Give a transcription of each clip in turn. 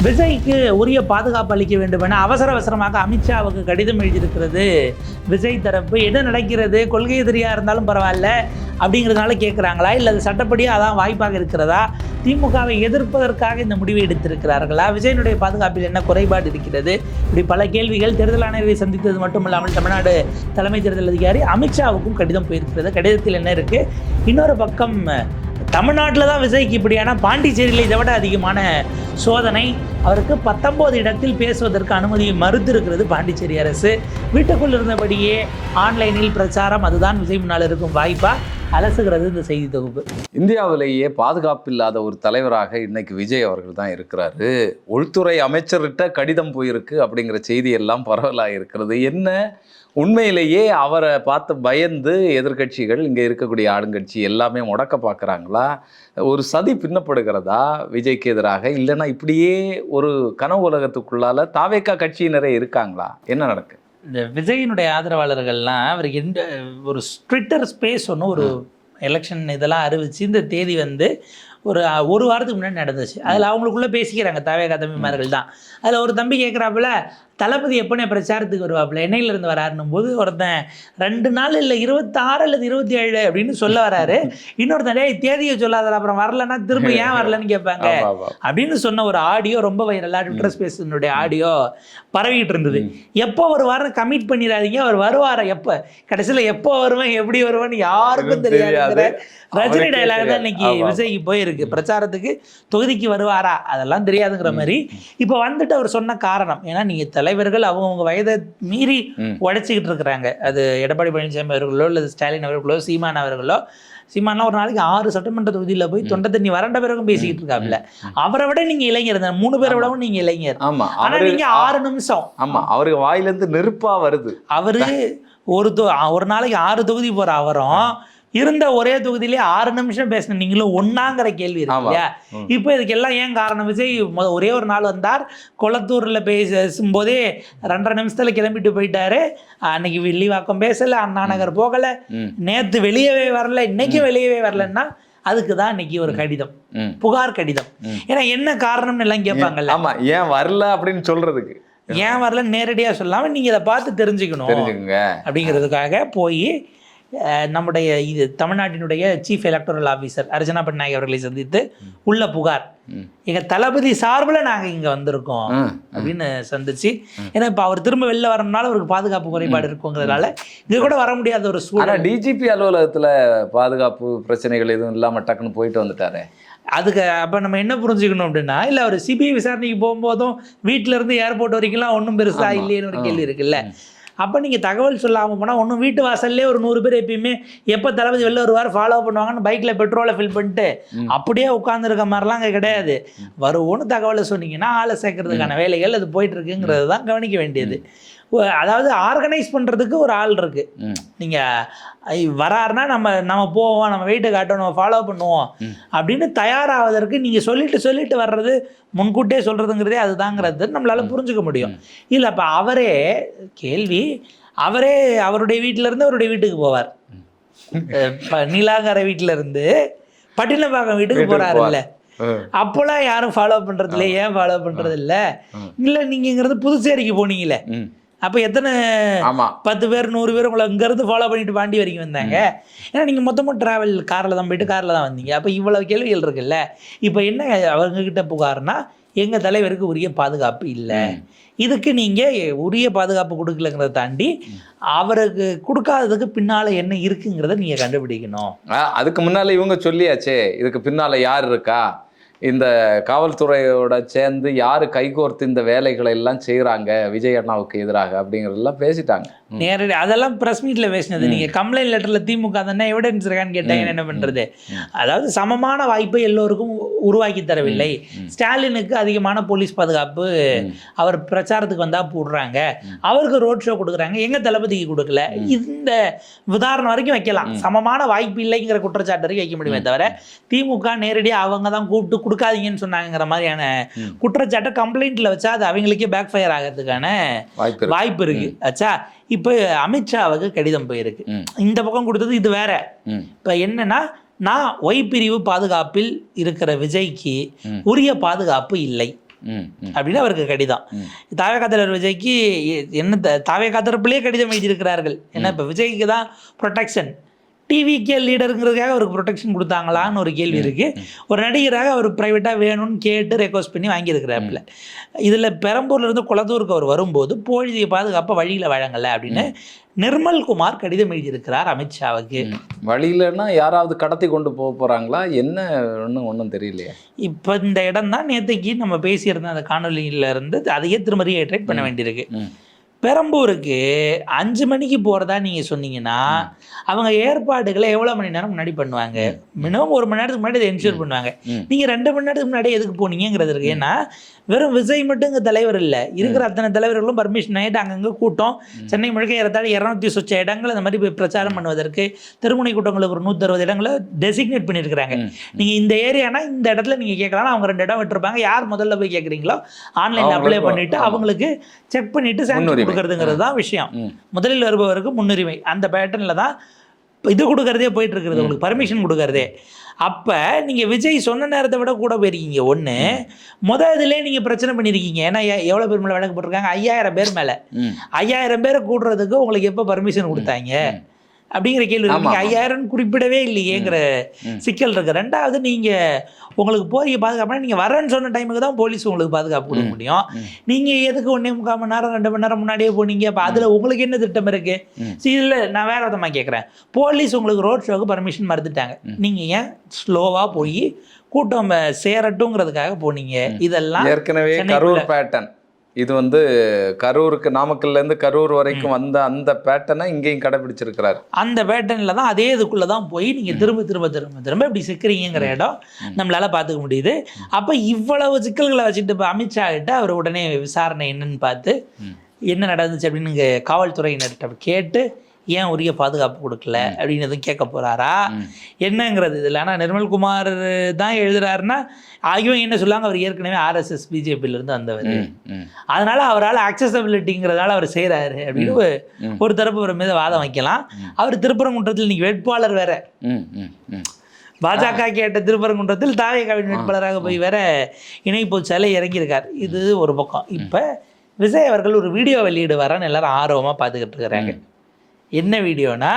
விஜய்க்கு உரிய பாதுகாப்பு அளிக்க வேண்டும் என அவசரமாக அமித்ஷாவுக்கு கடிதம் எழுதியிருக்கிறது விஜய் தரப்பு. என்ன நடக்கிறது, கொள்கை எதிரியாக இருந்தாலும் பரவாயில்ல அப்படிங்கிறதுனால கேட்குறாங்களா, இல்லை அது சட்டப்படியாக அதான் வாய்ப்பாக இருக்கிறதா, திமுகவை எதிர்ப்பதற்காக இந்த முடிவை எடுத்திருக்கிறார்களா, விஜயனுடைய பாதுகாப்பில் என்ன குறைபாடு இருக்கிறது, இப்படி பல கேள்விகள். தேர்தல் ஆணையரை சந்தித்தது மட்டுமில்லாமல் தமிழ்நாடு தலைமை தேர்தல் அதிகாரி அமித்ஷாவுக்கும் கடிதம் போயிருக்கிறது. கடிதத்தில் என்ன இருக்குது, இன்னொரு பக்கம் தமிழ்நாட்டில் தான் விஜய்க்கு இப்படியான, பாண்டிச்சேரியில் இதை விட அதிகமான சோதனை. அவருக்கு 19 இடத்தில் பேசுவதற்கு அனுமதியை மறுத்திருக்கிறது பாண்டிச்சேரி அரசு. வீட்டுக்குள் இருந்தபடியே ஆன்லைனில் பிரச்சாரம், அதுதான் விஜய் முன்னால் இருக்கும் வாய்ப்பா அலசுகிறது இந்த செய்தி தொகுப்பு. இந்தியாவிலேயே பாதுகாப்பு இல்லாத ஒரு தலைவராக இன்னைக்கு விஜய் அவர்கள் தான் இருக்கிறாரு. உள்துறை அமைச்சர்கிட்ட கடிதம் போயிருக்கு அப்படிங்கிற செய்தி எல்லாம் பரவலாக இருக்கிறது. என்ன உண்மையிலேயே அவரை பார்த்து பயந்து எதிர்கட்சிகள், இங்கே இருக்கக்கூடிய ஆளுங்கட்சி எல்லாமே முடக்க பார்க்குறாங்களா, ஒரு சதி பின்னப்படுகிறதா விஜய்க்கு எதிராக, இல்லைன்னா இப்படியே ஒரு கனவு உலகத்துக்குள்ளால தாவேக்கா கட்சியினரே இருக்காங்களா, என்ன நடக்கு? இந்த விஜயினுடைய ஆதரவாளர்கள்லாம் அவருக்கு எந்த ஒரு ட்விட்டர் ஸ்பேஸ் ஒன்று, ஒரு எலெக்ஷன் இதெல்லாம் அறிவிச்சு இந்த தேதி வந்து ஒரு வாரத்துக்கு முன்னாடி நடந்துச்சு. அதில் அவங்களுக்குள்ளே பேசிக்கிறாங்க தாவேகா தம்பிமார்கள் தான். அதில் ஒரு தம்பி கேட்குறாப்புல, தளபதி எப்போனே பிரச்சாரத்துக்கு வருவாப்புல, எண்ணெயிலேருந்து வராருன்னும் போது ஒருத்தன் 2 நாள் இல்லை 26 அல்லது 27 அப்படின்னு சொல்ல வராரு. இன்னொருத்தன் தேதியை சொல்லாத அப்புறம் வரலன்னா திரும்ப ஏன் வரலன்னு கேட்பாங்க அப்படின்னு சொன்ன ஒரு ஆடியோ ரொம்ப வைரலாக ட்விட்டர் ஸ்பேஸினுடைய ஆடியோ பரவிட்டு இருந்தது. எப்போ வருவாருன்னு கமிட் பண்ணிடாதீங்க, அவர் வருவார எப்போ, கடைசியில் எப்போ வருவேன் எப்படி வருவேன்னு யாருக்கும் தெரியாது. ரஜினி டைலாக் தான் இன்னைக்கு விஜய்க்கு போயிருக்கு. பிரச்சாரத்துக்கு தொகுதிக்கு வருவாரா அதெல்லாம் தெரியாதுங்கிற மாதிரி இப்போ வந்துட்டு அவர் சொன்ன காரணம், ஏன்னா நீங்கள் தலைவர்கள் அவங்க வயதை மீறி உடைச்சிக்கிட்டு இருக்கிறாங்க. அது எடப்பாடி பழனிசாமி அவர்களோ இல்லை ஸ்டாலின் அவர்களோ சீமான் அவர்களோ, சீமான்லாம் ஒரு நாளைக்கு 6 சட்டமன்ற தொகுதியில் போய் தொண்டை தண்ணி வறண்ட பிறகும் பேசிக்கிட்டு இருக்காப்புல. அவரை விட நீங்க இளைஞர், 3 பேரை விடவும் நீங்க இளைஞர். ஆனா நீங்க 6 நிமிஷம், ஆமா, அவருக்கு வாயிலிருந்து நெருப்பா வருது. அவரு ஒரு நாளைக்கு 6 தொகுதி போற அவரும் இருந்த ஒரே தொகுதியிலே 6 நிமிஷம் பேசின நீங்களும் ஒன்னாங்கிற கேள்வி இருக்கு இல்லையா? இப்போ இதுக்கெல்லாம் ஏன் காரணம், விஜய் ஒரே ஒரு நாள் வந்தார், கொளத்தூர்ல பேசும்போதே 2.5 நிமிஷத்துல கிளம்பிட்டு போயிட்டாரு. அன்னைக்கு வில்லிவாக்கம் பேசல, அண்ணா நகர் போகல, நேத்து வெளியவே வரல, இன்னைக்கு வெளியவே வரலன்னா அதுக்கு தான் இன்னைக்கு ஒரு கடிதம், புகார் கடிதம். ஏன்னா என்ன காரணம்னு எல்லாம் கேட்பாங்கல்ல. ஆமா, ஏன் வரல அப்படின்னு சொல்றதுக்கு, ஏன் வரல நேரடியா சொல்லாம நீங்க இதை பார்த்து தெரிஞ்சுக்கணும் அப்படிங்கிறதுக்காக போய் நம்முடைய தமிழ்நாட்டினுடைய chief electoral officer Archana Patnaik அவர்களை சந்தித்து உள்ள புகார், எங்க தளபதி சார்பில் நாங்கள் இங்கே வந்திருக்கோம் அப்படின்னு சந்திச்சு. ஏன்னா இப்போ அவர் திரும்ப வெளில வரணும்னால அவருக்கு பாதுகாப்பு குறைபாடு இருக்குங்கிறதுனால இது கூட வர முடியாத ஒரு சூழ்நிலை. டிஜிபி அலுவலகத்தில் பாதுகாப்பு பிரச்சனைகள் எதுவும் இல்லாமல் டக்குன்னு போயிட்டு வந்துட்டாரு. அதுக்கு அப்போ நம்ம என்ன புரிஞ்சுக்கணும் அப்படின்னா, இல்லை அவர் சிபிஐ விசாரணைக்கு போகும்போதும் வீட்டிலேருந்து ஏர்போர்ட் வரைக்கும்லாம் ஒன்றும் பெருசா இல்லைன்னு ஒரு கேள்வி இருக்குல்ல. அப்போ நீங்கள் தகவல் சொல்லாமல் போனால் ஒன்றும் வீட்டு வாசல்லே ஒரு 100 பேர் எப்பயுமே எப்போ தளபதி வெளில வருவார் ஃபாலோ பண்ணுவாங்கன்னு பைக்கில் பெட்ரோலை ஃபில் பண்ணிட்டு அப்படியே உட்காந்துருக்க மாதிரிலாம் அங்கே கிடையாது. வருவோன்னு தகவலை சொன்னீங்கன்னா ஆளை சேர்க்கறதுக்கான வேலைகள் அது போயிட்டுருக்குங்கிறது தான் கவனிக்க வேண்டியது. அதாவது ஆர்கனைஸ் பண்ணுறதுக்கு ஒரு ஆள் இருக்குது. நீங்கள் வராருன்னா நம்ம போவோம், நம்ம வெயிட்டை காட்டுவோம், நம்ம ஃபாலோ பண்ணுவோம் அப்படின்னு தயாராவதற்கு நீங்கள் சொல்லிட்டு வர்றது, முன்கூட்டியே சொல்கிறதுங்கிறதே அதுதாங்கிறது நம்மளால் புரிஞ்சுக்க முடியும். இல்லை அப்போ அவரே அவருடைய வீட்டிலேருந்து அவருடைய வீட்டுக்கு போவார், நீலாங்கரை வீட்டிலேருந்து பட்டினப்பாக்கம் வீட்டுக்கு போகிறாருல்ல, அப்போலாம் யாரும் ஃபாலோ பண்ணுறது இல்லை. ஏன் ஃபாலோ பண்ணுறது இல்லை நீங்கிறது புதுச்சேரிக்கு போனீங்களே, அப்போ எத்தனை 10 பேர் 100 பேர் உங்களை இங்கேருந்து ஃபாலோ பண்ணிட்டு பாண்டி வரைக்கும் வந்தாங்க. ஏன்னா நீங்கள் மொத்தமாக ட்ராவல் காரில் தான் போயிட்டு காரில் தான் வந்தீங்க. அப்போ இவ்வளவு கேள்விகள் இருக்குல்ல. இப்போ என்ன அவங்கக்கிட்ட புகார்னா, எங்கள் தலைவருக்கு உரிய பாதுகாப்பு இல்லை, இதுக்கு நீங்கள் உரிய பாதுகாப்பு கொடுக்கலங்கிறத தாண்டி அவருக்கு கொடுக்காததுக்கு பின்னால் என்ன இருக்குங்கிறத நீங்கள் கண்டுபிடிக்கணும். அதுக்கு முன்னால் இவங்க சொல்லியாச்சே, இதுக்கு பின்னால் யார் இருக்கா, இந்த காவல்துறையோட சேர்ந்து யாரு கைகோர்த்து இந்த வேலைகளை எல்லாம் செய்யறாங்க விஜய் அண்ணாவுக்கு எதிராக அப்படிங்கறதெல்லாம் பேசிட்டாங்க. நேரடி அதெல்லாம் பிரஸ் மீட்ல பேசினது. நீங்க கம்ப்ளைண்ட் லெட்டர்ல திமுக தானே எவிடன்ஸ் இருக்கான்னு கேட்டாங்க, என்ன பண்றது? அதாவது சமமான வாய்ப்பை எல்லோருக்கும் உருவாக்கி தரவில்லை. ஸ்டாலினுக்கு அதிகமான போலீஸ் பாதுகாப்பு அவர் பிரச்சாரத்துக்கு வந்தா போடுறாங்க, அவருக்கு ரோட் ஷோ கொடுக்குறாங்க, எங்க தளபதிக்கு கொடுக்கல. இந்த உதாரணம் வரைக்கும் வைக்கலாம். சமமான வாய்ப்பு இல்லைங்கிற குற்றச்சாட்டு வரைக்கும் வைக்க முடியுமே தவிர திமுக நேரடியாக அவங்க தான் கூப்பிட்டு கொடுக்காதீங்கன்னு சொன்னாங்கிற மாதிரியான குற்றச்சாட்டை கம்ப்ளைண்ட்ல வச்சா அது அவங்களுக்கே பேக் ஃபயர் ஆகிறதுக்கான வாய்ப்பு இருக்கு. ஆச்சா, இப்போ அமித்ஷாவுக்கு கடிதம் போயிருக்கு. இந்த பக்கம் கொடுத்தது இது வேற. இப்போ என்னன்னா, நான் ஒய் பிரிவு பாதுகாப்பில் இருக்கிற விஜய்க்கு உரிய பாதுகாப்பு இல்லை, அப்படின்னு அவருக்கு கடிதம். தாவேகா தலைவர் விஜய்க்கு என்ன தாவேகா தரப்புலேயே கடிதம் எழுதியிருக்கிறார்கள். ஏன்னா இப்போ விஜய்க்கு தான் ப்ரொடெக்ஷன், டிவிகே லீடருங்கிறதுக்காக அவருக்கு ப்ரொடெக்ஷன் கொடுத்தாங்களான்னு ஒரு கேள்வி இருக்குது. ஒரு நடிகராக அவர் ப்ரைவேட்டாக வேணும்னு கேட்டு ரெக்வஸ்ட் பண்ணி வாங்கியிருக்கிறாப்புல. இதில் பெரம்பூர்லேருந்து குளத்தூருக்கு அவர் வரும்போது போலீஸை பாதுகாப்பாக வழியில் வழங்கலை அப்படின்னு நிர்மல்குமார் கடிதம் எழுதியிருக்கிறார் அமித்ஷாவுக்கு. வழியிலன்னா யாராவது கடத்தி கொண்டு போக போகிறாங்களா என்ன ஒன்றும் தெரியலையே. இப்போ இந்த இடம் தான் நேற்றுக்கு நம்ம பேசியிருந்த அந்த காணொலியில இருந்து அதையே திரும்ப ரீஹைட்ரேட் பண்ண வேண்டியிருக்கு. பெரம்பூருக்கு 5 மணிக்கு போகிறதா நீங்கள் சொன்னீங்கன்னா அவங்க ஏற்பாடுகளை எவ்வளோ மணி நேரம் முன்னாடி பண்ணுவாங்க? மினிமம் 1 மணி நேரத்துக்கு முன்னாடி அதை என்ஷூர் பண்ணுவாங்க. நீங்கள் 2 மணி நேரத்துக்கு முன்னாடி எதுக்கு போனீங்கிறது இருக்கு. ஏன்னா வெறும் விஜய் மட்டும் இங்கே தலைவர் இல்லை, இருக்கிற அத்தனை தலைவர்களும் பர்மிஷன் ஆகிட்டு அங்கங்கே கூட்டம். சென்னை முழுக்க ஏறத்தாழ 200 சொச்ச இடங்கள் அந்த மாதிரி போய் பிரச்சாரம் பண்ணுவதற்கு திருமுனை கூட்டங்களுக்கு ஒரு 160 இடங்களை டெசிக்னேட் பண்ணியிருக்கிறாங்க. நீங்கள் இந்த ஏரியானா இந்த இடத்துல நீங்கள் கேட்கலாம், அவங்க 2 இடம் விட்டுருப்பாங்க. யார் முதல்ல போய் கேட்குறீங்களோ ஆன்லைனில் அப்ளை பண்ணிவிட்டு அவங்களுக்கு செக் பண்ணிவிட்டு சாங்ஷன் கொடுக்கறதுங்கிறது தான் விஷயம். முதலில் வருபவருக்கு முன்னுரிமை அந்த பேட்டர்னில் தான் இது கொடுக்கறதே போயிட்டு இருக்கிறது, உங்களுக்கு பர்மிஷன் கொடுக்கறதே. அப்போ நீங்கள் விஜய் சொன்ன நேரத்தை விட கூட போயிருக்கீங்க. ஒன்று இதிலே நீங்கள் பிரச்சனை பண்ணியிருக்கீங்க. ஏன்னா எவ்வளோ பேர் மேலே வழக்கு போட்டிருக்காங்க? 5000 பேர் மேலே. 5000 பேரை கூடுறதுக்கு உங்களுக்கு எப்போ பர்மிஷன் கொடுத்தாங்க அப்படிங்கிற கேள்வி இருக்கு. 5000 குறிப்பிடவே இல்லையேங்கிற சிக்கல் இருக்கு. ரெண்டாவது நீங்கள் உங்களுக்கு போதிய பாதுகாப்புனா நீங்கள் வரேன்னு சொன்ன டைமுக்கு தான் போலீஸ் உங்களுக்கு பாதுகாப்பு கொடுக்க முடியும். நீங்கள் எதுக்கு 1.25 மணி நேரம் 2 மணி நேரம் முன்னாடியே போனீங்க? அப்போ அதில் உங்களுக்கு என்ன திட்டம் இருக்கு? இதில் நான் வேற விதமாக கேட்குறேன். போலீஸ் உங்களுக்கு ரோட் ஷோக்கு பர்மிஷன் மறுத்துட்டாங்க, நீங்கள் ஏன் ஸ்லோவாக போய் கூட்டம் சேரட்டுங்கிறதுக்காக போனீங்க? இதெல்லாம் ஏற்கனவே கரூர் பேட்டர்ன். இது வந்து கரூருக்கு, நாமக்கல்லேருந்து கரூர் வரைக்கும் வந்த அந்த பேட்டர்னை இங்கேயும் கடைபிடிச்சிருக்கிறார். அந்த பேட்டர்னில் தான் அதே இதுக்குள்ளே தான் போய் நீங்கள் திரும்ப திரும்ப திரும்ப திரும்ப இப்படி சிக்கிறீங்கிற இடம் நம்மளால் பார்த்துக்க முடியுது. அப்போ இவ்வளவு சிக்கல்களை வச்சுட்டு இப்போ அமித்ஷா கிட்ட அவர் உடனே விசாரணை என்னன்னு பார்த்து என்ன நடந்துச்சு அப்படின்னு இங்கே காவல்துறையினர்கிட்ட கேட்டு ஏன் உரிய பாதுகாப்பு கொடுக்கல அப்படின்னு எதுவும் கேட்க போகிறாரா என்னங்கிறது இதில். ஆனால் நிர்மல்குமார் தான் எழுதுறாருன்னா ஆகியோம் என்ன சொல்லுவாங்க, அவர் ஏற்கனவே RSS பிஜேபியிலேருந்து வந்தவர், அதனால் அவரால் அக்சசபிலிட்டிங்கிறதால அவர் செய்கிறாரு அப்படின்னு ஒரு தரப்பு ஒரு மீது வாதம் வைக்கலாம். அவர் திருப்பரங்குன்றத்தில் இன்னைக்கு வேட்பாளர் வேற, பாஜக கேட்ட திருப்பரங்குன்றத்தில் தாவேகாவின் வேட்பாளராக போய் வேற இணைப்பு சிலை இறங்கியிருக்கார். இது ஒரு பக்கம். இப்போ விஜய் அவர்கள் ஒரு வீடியோ வெளியிடுவாரான்னு எல்லாரும் ஆர்வமாக பார்த்துக்கிட்டு இருக்கிறாங்க. என்ன வீடியோனா,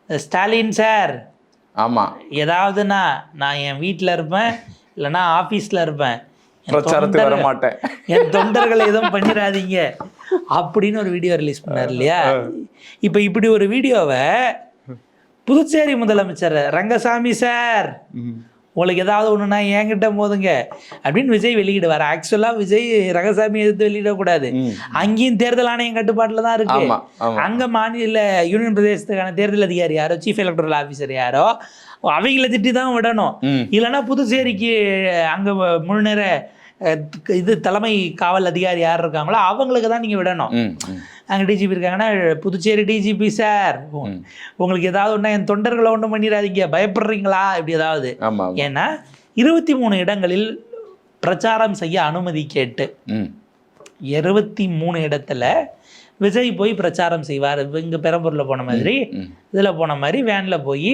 ஸ்டாலின் சார் ஆமாம் ஏதாவதுன்னா நான் என் வீட்டில் இருப்பேன் இல்லைன்னா ஆஃபீஸில் இருப்பேன், பிரச்சாரத்துக்கு வர மாட்டேன், என் தொண்டர்களை எதுவும் பண்ணிடாதீங்க அப்படின்னு ஒரு வீடியோ ரிலீஸ் பண்ணார் இல்லையா? இப்போ இப்படி ஒரு வீடியோவை புதுச்சேரி முதலமைச்சர் ரங்கசாமி சார் உங்களுக்கு ஏதாவது ஒன்றுனா என்கிட்ட போதுங்க அப்படின்னு விஜய் வெளியிடுவார். ஆக்சுவலாக விஜய் ரங்கசாமி எதிர்த்து வெளியிடக்கூடாது, அங்கேயும் தேர்தல் ஆணையம் கட்டுப்பாட்டில் தான் இருக்கு. அங்கே மாநில யூனியன் பிரதேசத்துக்கான தேர்தல் அதிகாரி யாரோ, சீஃப் எலக்டரல் ஆஃபீஸர் யாரோ, அவங்கள திட்டி தான் விடணும். இல்லைன்னா புதுச்சேரிக்கு அங்கே முழு நேர இது தலைமை காவல் அதிகாரி யார் இருக்காங்களோ அவங்களுக்கு தான் நீங்கள் விடணும். அங்கே டிஜிபி இருக்காங்கன்னா புதுச்சேரி டிஜிபி சார் உங்களுக்கு ஏதாவது ஒன்றா என் தொண்டர்களை ஒன்றும் பண்ணிடாதீங்க, பயப்படுறீங்களா இப்படி ஏதாவது. ஏன்னா 23 இடங்களில் பிரச்சாரம் செய்ய அனுமதி கேட்டு 23 இடத்துல விஜய் போய் பிரச்சாரம் செய்வார். இங்கே பெரம்பூரில் போன மாதிரி இதில் போன மாதிரி வேனில் போய்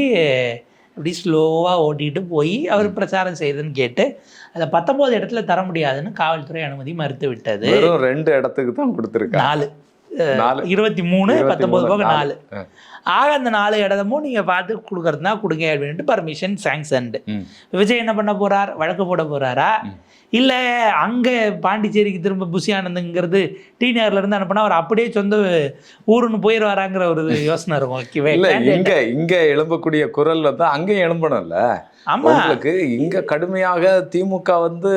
அப்படி ஸ்லோவாக ஓட்டிகிட்டு போய் அவர் பிரச்சாரம் செய்யுதுன்னு கேட்டு அதை 19 இடத்துல தர முடியாதுன்னு காவல்துறை அனுமதி மறுத்து விட்டது. 2 இடத்துக்கு தான் கொடுத்துருக்காங்க. 4 23 19 போக 4. ஆக அந்த 4 இடமும் நீங்கள் பார்த்து கொடுக்கறதுனா கொடுங்க அப்படின்ட்டு பர்மிஷன் சாங்ஷன்டு. விஜய் என்ன பண்ண போகிறார்? வழக்கு போட போகிறாரா? இல்லை அங்கே பாண்டிச்சேரிக்கு திரும்ப புஷி ஆனந்துங்கிறது டிநகர்லேருந்து அனுப்பினா அவர் அப்படியே சொந்த ஊருன்னு போயிடுவாராங்கிற ஒரு யோசனை இருக்கும். இல்லை இங்கே எழும்பக்கூடிய குரல் வந்து அங்கேயும் எழும்பணும்ல. உங்களுக்கு இங்கே கடுமையாக திமுக வந்து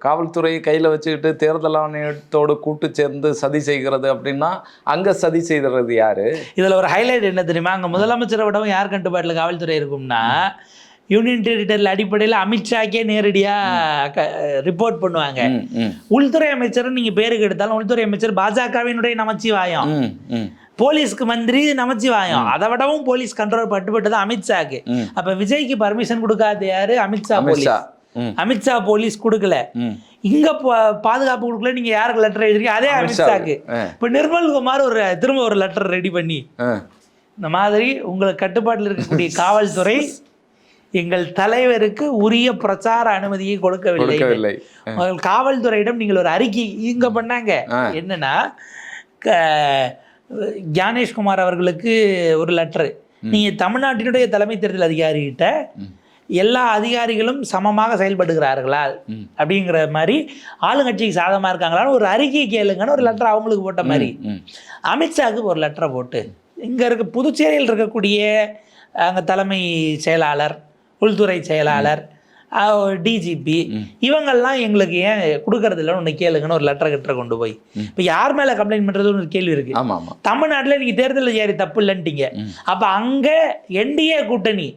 காவல்துறையை கையில் வச்சுக்கிட்டு தேர்தல் ஆணையத்தோடு கூட்டு சேர்ந்து சதி செய்கிறது அப்படின்னா அங்கே சதி செய்கிறது யாரு? இதில் ஒரு ஹைலைட் என்ன தெரியுமா? அங்கே முதலமைச்சரை விடவும் யார் கட்டுப்பாட்டில் காவல்துறை இருக்கும்னா யூனியன் டெரிட்டரியில் அடிப்படையில் அமித்ஷாக்கே நேரடியாக ரிப்போர்ட் பண்ணுவாங்க. உள்துறை அமைச்சர் நீங்கள் பேருக்கு எடுத்தாலும் உள்துறை அமைச்சர் பாஜகவினுடைய நமச்சிவாயம், போலீஸ்க்கு மந்திரி நமச்சிவாயம், அதை விடவும் போலீஸ் கண்ட்ரோல் பட்டுப்பட்டது அமித்ஷாக்கு. அப்ப விஜய்க்கு பர்மிஷன் கொடுக்காது யாரு? அமித்ஷா போலீஸ். அமித்ஷா போலீஸ் கொடுக்கல, இங்க பாதுகாப்பு கொடுக்கல, நீங்க யாருக்கு லெட்டர் எழுதிருக்கீங்க? அதே அமித்ஷாக்கு. இப்ப நிர்மல்குமார் திரும்ப ஒரு லெட்டர் ரெடி பண்ணி இந்த மாதிரி உங்களுக்கு கட்டுப்பாட்டில் இருக்கக்கூடிய காவல்துறை எங்கள் தலைவருக்கு உரிய பிரச்சார அனுமதியை கொடுக்கவில்லை. காவல்துறையிடம் நீங்கள் ஒரு அறிக்கை இங்க பண்ணாங்க. என்னன்னா ஞானேஷ்குமார் அவர்களுக்கு ஒரு லெட்டரு, நீங்க தமிழ்நாட்டினுடைய தலைமை தேர்தல் அதிகாரிகிட்ட எல்லா அதிகாரிகளும் சமமாக செயல்படுகிறார்களா அப்படிங்கிற மாதிரி ஆளுங்கட்சிக்கு சாதகமாக இருக்காங்களான்னு ஒரு அறிக்கை கேளுங்கன்னு ஒரு லெட்டர் அவங்களுக்கு போட்ட மாதிரி அமித்ஷாவுக்கு ஒரு லெட்டரை போட்டு இங்கே இருக்க புதுச்சேரியில் இருக்கக்கூடிய அங்கே தலைமை செயலாளர், உள்துறை செயலாளர், டிஜிபி இவங்கெல்லாம் எங்களுக்கு ஏன் கொடுக்கறது இல்லைன்னு ஒன்று கேளுங்கன்னு ஒரு லெட்டரை கொண்டு போய் இப்போ யார் மேலே கம்ப்ளைண்ட் பண்ணுறதுன்னு ஒரு கேள்வி இருக்கு. தமிழ்நாட்டில் நீங்கள் தேர்தல் அதிகாரி தப்பு இல்லைன்ட்டீங்க, அப்போ அங்கே என்டிஏ கூட்டணி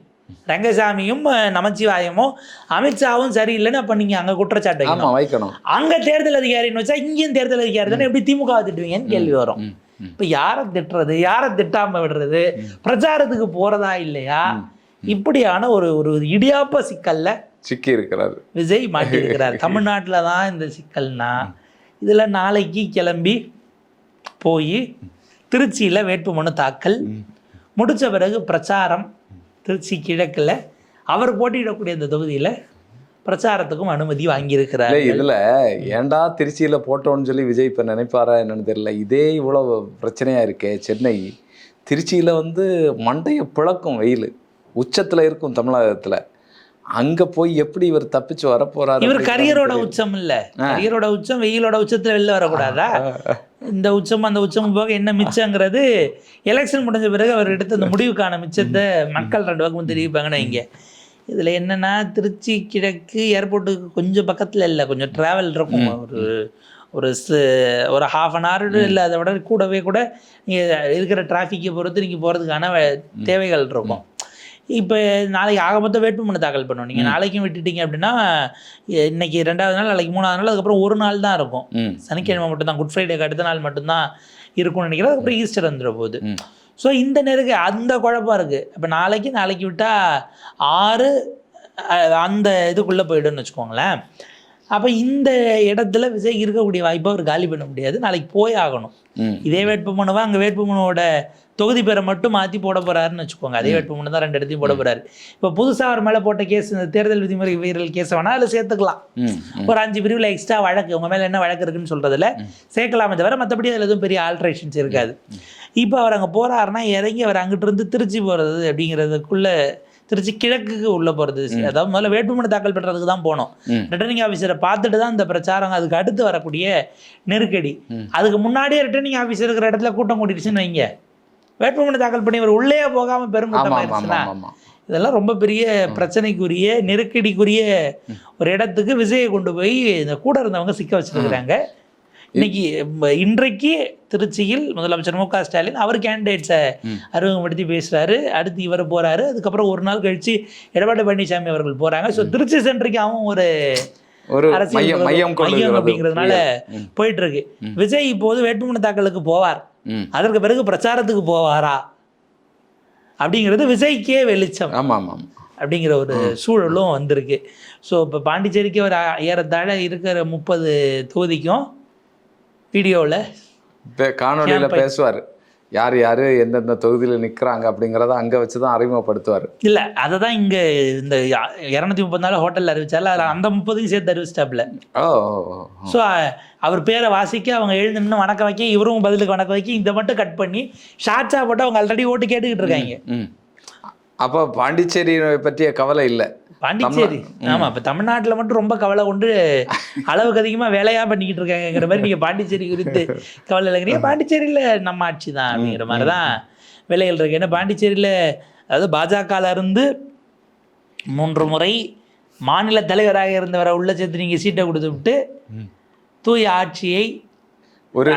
ரங்கசாமியும் நமச்சிவாயமும் அமித்ஷாவும் சரியில்லைன்னு அப்போ நீங்கள் அங்கே குற்றச்சாட்டு வைக்கணும். அங்கே தேர்தல் அதிகாரின்னு வச்சா இங்கேயும் தேர்தல் அதிகாரி தானே எப்படி திமுக திட்டுவீங்கன்னு கேள்வி வரும். இப்போ யாரை திட்டுறது, யாரை திட்டாம விடுறது, பிரச்சாரத்துக்கு போறதா இல்லையா, இப்படியான ஒரு இடியாப்ப சிக்கல்ல சிக்கி இருக்கிறார் விஜய் மாட்டி இருக்கிறார். தமிழ்நாட்டில் தான் இந்த சிக்கல்னா இதுல நாளைக்கு கிளம்பி போய் திருச்சியில் வேட்புமனு தாக்கல் முடிச்ச பிறகு பிரச்சாரம் திருச்சி கிழக்கில் அவர் போட்டியிடக்கூடிய இந்த தொகுதியில் பிரச்சாரத்துக்கும் அனுமதி வாங்கியிருக்கிறார். இதுல ஏண்டா திருச்சியில போட்டோன்னு சொல்லி விஜய் இப்ப நினைப்பாரா என்னன்னு தெரியல. இதே இவ்வளவு பிரச்சனையா இருக்கே சென்னை, திருச்சியில வந்து மண்டைய பிளக்கும் வெயில் உச்சத்துல இருக்கும் தமிழகத்துல, அங்க போய் எப்படி இவர் தப்பிச்சு வரப்போறாரு? இவர் கரியரோட உச்சம் இல்ல, கரியரோட உச்சம் வெயிலோட உச்சத்துல வெளில வரக்கூடாதா? இந்த உச்சம் அந்த உச்சம் போக என்ன மிச்சங்கிறது எலெக்ஷன் முடிஞ்ச பிறகு அவர் எடுத்த அந்த முடிவுக்கான மிச்சத்தை மக்கள் 2 பக்கமும் தெரிவிப்பாங்கன்னு வைங்க. இதில் என்னென்னா திருச்சி கிழக்கு ஏர்போர்ட்டுக்கு கொஞ்சம் பக்கத்தில் இல்லை, கொஞ்சம் ட்ராவல் இருக்கும், ஒரு ½ அன் ஹவர் இல்லை அதை விட கூடவே கூட நீங்கள் இருக்கிற டிராஃபிக்கை பொறுத்து நீங்கள் போகிறதுக்கான தேவைகள் இருக்கும். இப்போ நாளைக்கு ஆக மொத்தம் வேட்புமனு தாக்கல் பண்ணுவோம். நீங்கள் நாளைக்கும் விட்டுட்டீங்க அப்படின்னா இன்னைக்கு 2வது நாள், நாளைக்கு 3வது நாள், அதுக்கப்புறம் ஒரு நாள் தான் இருக்கும். சனிக்கிழமை மட்டும்தான், குட் ஃப்ரைடேக்கு அடுத்த நாள் மட்டும்தான் இருக்கும்னு நினைக்கிறேன். அதுக்கப்புறம் ஈஸ்டர் வந்துட போகுது. ஸோ இந்த நேருக்கு அந்த குழப்பம் இருக்குது. இப்போ நாளைக்கு விட்டால் 6 அந்த இதுக்குள்ளே போய்டுன்னு வச்சுக்கோங்களேன். அப்போ இந்த இடத்துல விஜய் இருக்கக்கூடிய வாய்ப்பை அவர் காலி பண்ண முடியாது, நாளைக்கு போய் ஆகணும். இதே வேட்புமனுவா அங்கே வேட்புமனுவோட தொகுதி பேரை மட்டும் மாற்றி போட போகிறாருன்னு வச்சுக்கோங்க. அதே வேட்புமனு தான் 2 இடத்தையும் போட போகிறாரு. இப்போ புதுசாக அவர் மேலே போட்ட கேஸ், இந்த தேர்தல் விதிமுறை வீரர்கள் கேஸ் வேணால் அதில் சேர்த்துக்கலாம். ஒரு 5 பிரிவில் எக்ஸ்ட்ரா வழக்கு உங்கள் மேலே என்ன வழக்கு இருக்குன்னு சொல்கிறதுல சேர்க்கலாமே தவிர மற்றபடி அதில் எதுவும் பெரிய ஆல்ட்ரேஷன்ஸ் இருக்காது. இப்போ அவர் அங்கே போகிறாருன்னா இறங்கி அவர் அங்கிட்டு இருந்து திருச்சி போகிறது அப்படிங்கிறதுக்குள்ளே திருச்சி கிழக்குக்கு உள்ளே போகிறது, அதாவது முதல்ல வேட்புமனு தாக்கல் பண்ணுறதுக்கு தான் போனோம். ரிட்டர்னிங் ஆஃபீஸரை பார்த்துட்டு தான் இந்த பிரச்சாரம், அதுக்கு அடுத்து வரக்கூடிய நெருக்கடி. அதுக்கு முன்னாடியே ரிட்டர்னிங் ஆஃபீஸர் இருக்கிற இடத்துல கூட்டம் கூட்டிடுச்சுன்னு வைங்க, வேட்புமனு தாக்கல் பண்ணி அவர் உள்ளே போகாமல் பெருங்கூட்டம் ஆயிடுச்சுன்னா இதெல்லாம் ரொம்ப பெரிய பிரச்சனைக்குரிய நெருக்கடிக்குரிய ஒரு இடத்துக்கு விஜயை கொண்டு போய் இந்த கூட இருந்தவங்க சிக்க வச்சுருக்கிறாங்க. இன்றைக்கு திருச்சியில் முதலமைச்சர் மு க ஸ்டாலின் அவர் கேண்டிடேட்ஸை அறிமுகப்படுத்தி பேசுகிறாரு. அடுத்து இவர் போகிறாரு. அதுக்கப்புறம் ஒரு நாள் கழித்து எடப்பாடி பழனிசாமி அவர்கள் போகிறாங்க. ஸோ திருச்சி சென்ட்ருக்கு அவன் ஒரு அரசியல் மையம் அப்படிங்கிறதுனால போயிட்டு இருக்கு. விஜய் இப்போது வேட்புமனு தாக்கலுக்கு போவார், அதற்கு பிறகு பிரச்சாரத்துக்கு போவாரா அப்படிங்கிறது விஜய்க்கே வெளிச்சம் அப்படிங்கிற ஒரு சூழலும் வந்திருக்கு. ஸோ இப்போ பாண்டிச்சேரிக்கு ஒரு ஏறத்தாழ இருக்கிற 30 தொகுதிக்கும் வீடியோவில் காணொலியில் பேசுவார், யார் யார் எந்தெந்த தொகுதியில் நிற்கிறாங்க அப்படிங்கிறத அங்கே வச்சு தான் அறிமுகப்படுத்துவார். இல்லை அதை தான் இங்கே இந்த 234 ஹோட்டலில் அறிவிச்சார்ல, அதில் அந்த 30 சேர்த்து அறிவிச்சிட்டாப்புல. ஸோ அவர் பேரை வாசிக்க அவங்க எழுந்துன்னு வணக்கம் வைக்க, இவரும் பதிலுக்கு வணக்கம் வைக்க, இதை மட்டும் கட் பண்ணி ஷார்ட்ஸாக போட்டு அவங்க ஆல்ரெடி ஓட்டு கேட்டுக்கிட்டு இருக்காங்க. அப்போ பாண்டிச்சேரி பற்றிய கவலை இல்லை. பாண்டிச்சேரி ஆமாம், இப்போ தமிழ்நாட்டில் மட்டும் ரொம்ப கவலை கொண்டு அளவுக்கு அதிகமாக வேலையாக பண்ணிக்கிட்டு இருக்காங்கிற மாதிரி நீங்கள் பாண்டிச்சேரி குறித்து கவலை இல்லைங்கிறீங்க. பாண்டிச்சேரியில் நம்ம ஆட்சி தான் அப்படிங்கிற மாதிரி தான் வேலைகள் இருக்கு. ஏன்னா பாண்டிச்சேரியில் அதாவது பாஜகவில் இருந்து 3 முறை மாநில தலைவராக இருந்தவரை உள்ள சேர்த்து நீங்கள் சீட்டை கொடுத்து விட்டு தூய ஆட்சியை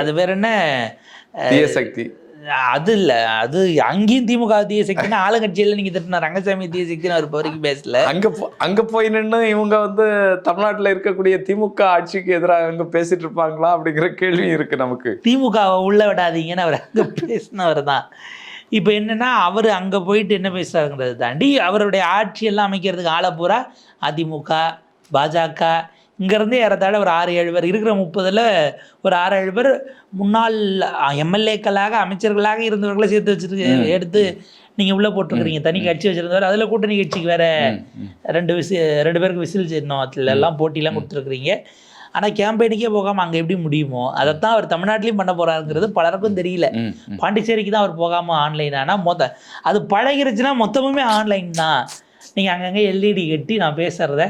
அது வேற என்ன சக்தி, அது இல்லை, அது அங்கேயும் திமுக தீய சக்தினா ஆளுங்கட்சியில் நீங்கள் திட்டின ரங்கசாமி தீய சக்தின்னு அவர் இப்போ வரைக்கும் பேசல. அங்கே போய் நின்று இவங்க வந்து தமிழ்நாட்டில் இருக்கக்கூடிய திமுக ஆட்சிக்கு எதிராக அங்கே பேசிட்டு இருப்பாங்களா அப்படிங்கிற கேள்வி இருக்கு நமக்கு. திமுகவை உள்ள விடாதீங்கன்னு அவர் அங்கே பேசினவர் தான். இப்போ என்னென்னா அவர் அங்கே போயிட்டு என்ன பேசுகிறாருங்கிறத தாண்டி அவருடைய ஆட்சியெல்லாம் அமைக்கிறதுக்கு ஆளை பூரா அதிமுக, பாஜக இங்கேருந்து ஏறத்தாழ ஒரு 6-7 பேர் இருக்கிற 30ல் ஒரு 6-7 பேர் முன்னாள் எம்எல்ஏக்களாக அமைச்சர்களாக இருந்தவர்களை சேர்த்து வச்சுருக்கு எடுத்து நீங்கள் உள்ளே போட்டிருக்கிறீங்க. தனி கட்சி வச்சுருந்தவர், அதில் கூட்டணி கட்சிக்கு வேறு 2 பேருக்கு விசில் சின்னத்தில் எல்லாம் போட்டிலாம் கொடுத்துருக்குறீங்க. ஆனால் கேம்பெயினுக்கே போகாமல் அங்கே எப்படி முடியுமோ அதைத்தான் அவர் தமிழ்நாட்டிலையும் பண்ண போகிறாருங்கிறது பலருக்கும் தெரியல. பாண்டிச்சேரிக்கு தான் அவர் போகாமல் ஆன்லைன். ஆனால் அது பழகிருச்சுன்னா மொத்தமுமே ஆன்லைன் தான். நீங்கள் அங்கங்கே எல்இடி கட்டி நான் பேசுகிறத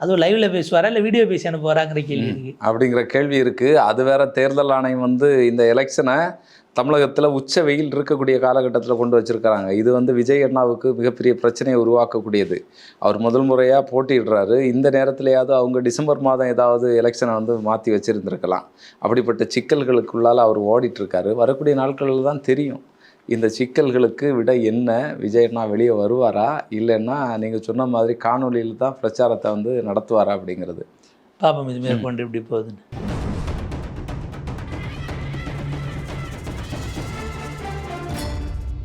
அதுவும் லைவ்ல பேசுவாரா இல்லை வீடியோ பேசி அனுப்புவாராங்கிற கேள்வி இருக்குது. அப்படிங்கிற கேள்வி இருக்குது. அது வேற தேர்தல் ஆணையம் இந்த எலெக்ஷனை தமிழகத்தில் உச்ச வெயில் இருக்கக்கூடிய காலகட்டத்தில் கொண்டு வச்சுருக்கிறாங்க. இது விஜய் அண்ணாவுக்கு மிகப்பெரிய பிரச்சனையை உருவாக்கக்கூடியது. அவர் முதல் முறையாக போட்டிடுறாரு. இந்த நேரத்திலேயாவது அவங்க டிசம்பர் மாதம் ஏதாவது எலெக்ஷனை மாற்றி வச்சுருந்துருக்கலாம். அப்படிப்பட்ட சிக்கல்களுக்குள்ளால் அவர் ஓடிட்டுருக்காரு. வரக்கூடிய நாட்களில் தான் தெரியும் இந்த சிக்கல்களுக்கு விட என்ன. விஜய் அண்ணா வெளியே வருவாரா, இல்லைன்னா நீங்கள் சொன்ன மாதிரி காணொலியில் தான் பிரச்சாரத்தை நடத்துவாரா அப்படிங்கிறது பாப்போம் இது மேற்கொண்டு எப்படி போகுதுன்னு.